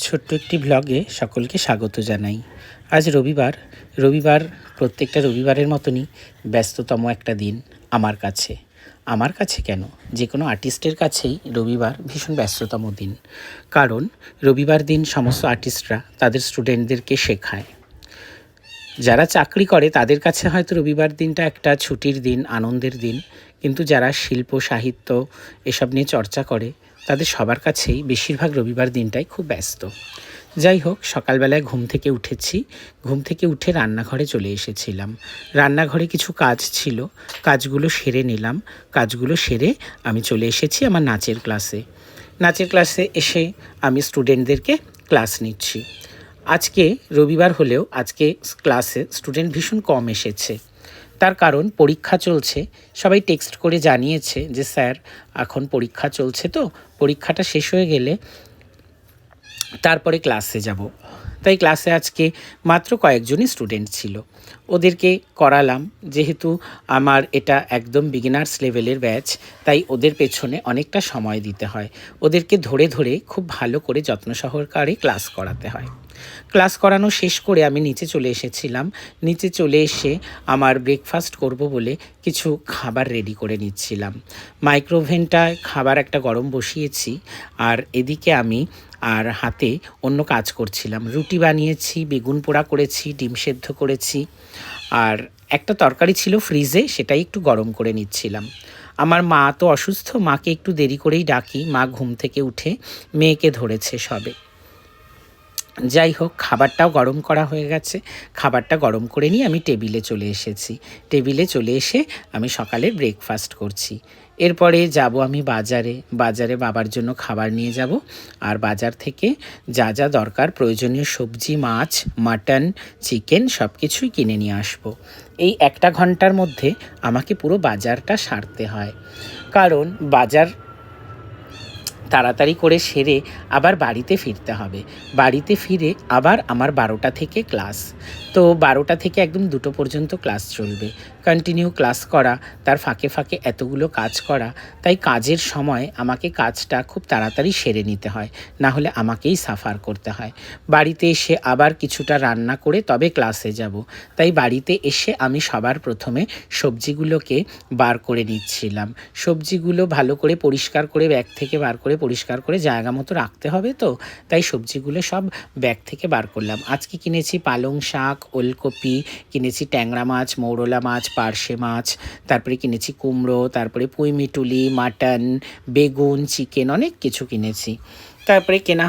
ছোট্ট একটি ব্লগে সকলকে স্বাগত জানাই। আজ রবিবার প্রত্যেকটা রবিবারের মতনই ব্যস্ততম একটা দিন আমার কাছে কেন, যে কোনো আর্টিস্টের কাছেই রবিবার ভীষণ ব্যস্ততম দিন। কারণ রবিবার দিন সমস্ত আর্টিস্টরা তাদের স্টুডেন্টদেরকে শেখায়। যারা চাকরি করে তাদের কাছে হয়তো রবিবার দিনটা একটা ছুটির দিন, আনন্দের দিন, কিন্তু যারা শিল্প সাহিত্য এসব নিয়ে চর্চা করে তাদের সবার কাছেই বেশিরভাগ রবিবার দিনটাই খুব ব্যস্ত। যাই হোক, সকালবেলায় ঘুম থেকে উঠে রান্নাঘরে চলে এসেছিলাম। রান্নাঘরে কিছু কাজ ছিল, কাজগুলো সেরে নিলাম। কাজগুলো সেরে আমি চলে এসেছি আমার নাচের ক্লাসে এসে আমি স্টুডেন্টদেরকে ক্লাস নিচ্ছি। আজকে রবিবার হলেও আজকে ক্লাসে স্টুডেন্ট ভীষণ কম এসেছে। তার কারণ পরীক্ষা চলছে। সবাই টেক্সট করে জানিয়েছে যে স্যার এখন পরীক্ষা চলছে, তো পরীক্ষাটা শেষ হয়ে গেলে তারপরে ক্লাসে যাব। তাই ক্লাসে আজকে মাত্র কয়েকজনই স্টুডেন্ট ছিল, ওদেরকে করালাম। যেহেতু আমার এটা একদম বিগিনার্স লেভেলের ব্যাচ, তাই ওদের পেছনে অনেকটা সময় দিতে হয়। ওদেরকে ধরে ধরে খুব ভালো করে যত্ন সহকারে ক্লাস করাতে হয়। ক্লাস করানো শেষ করে আমি নিচে চলে এসেছিলাম। নিচে চলে এসে আমার ব্রেকফাস্ট করব বলে কিছু খাবার রেডি করে নিচ্ছিলাম। মাইক্রোওভেনটায় খাবার একটা গরম বসিয়েছি, আর এদিকে আমি হাতে অন্য কাজ করছিলাম। রুটি বানিয়েছি, বেগুন পোড়া করেছি, ডিম সেদ্ধ করেছি, আর একটা তরকারি ছিল ফ্রিজে, সেটাই একটু গরম করে নিচ্ছিলাম। আমার মা তো অসুস্থ, মাকে একটু দেরি করেই ডাকি। মা ঘুম থেকে উঠে মেয়েকে ধরেছে সবে। যাই হোক, খাবারটাও গরম করা হয়ে গেছে। খাবারটা গরম করে নিয়ে আমি টেবিলে চলে এসেছি। টেবিলে চলে এসে আমি সকালের ব্রেকফাস্ট করছি। এরপরে যাব আমি বাজারে বাবার জন্য খাবার নিয়ে যাব। আর বাজার থেকে যা যা দরকার প্রয়োজনীয় সবজি, মাছ, মাটন, চিকেন সব কিছুই কিনে নিয়ে আসব। এই একটা ঘন্টার মধ্যে আমাকে পুরো বাজারটা সারতে হয়, কারণ বাজার তাড়াতাড়ি করে সেরে আবার বাড়িতে ফিরতে হবে। বাড়িতে ফিরে আবার আমার 12টা থেকে ক্লাস। তো 12টা থেকে একদম 2টো পর্যন্ত ক্লাস চলবে। কন্টিনিউ ক্লাস করা, তার ফাঁকে ফাঁকে এতগুলো কাজ করা, তাই কাজের সময় আমাকে কাজটা খুব তাড়াতাড়ি সেরে নিতে হয়, না হলে আমাকেই সাফার করতে হয়। বাড়িতে এসে আবার কিছুটা রান্না করে তবে ক্লাসে যাব। তাই বাড়িতে এসে আমি সবার প্রথমে সবজিগুলোকে বার করে নিচ্ছিলাম। সবজিগুলো ভালো করে পরিষ্কার করে ব্যাগ থেকে বার করে পরিষ্কার করে জায়গা মতো রাখতে হবে, তো তাই সবজিগুলো সব ব্যাগ থেকে বার করলাম। আজকে কিনেছি পালং শাক, ওলকপি, কিনেছি ট্যাংরা মাছ, মৌরলা মাছ, পার্শে মাছ, তারপরে কিনেছি কুমড়ো, তারপরে পুঁই মিটুলি, মাটন, বেগুন, চিকেন, অনেক কিছু কিনেছি। তারপরে কেনা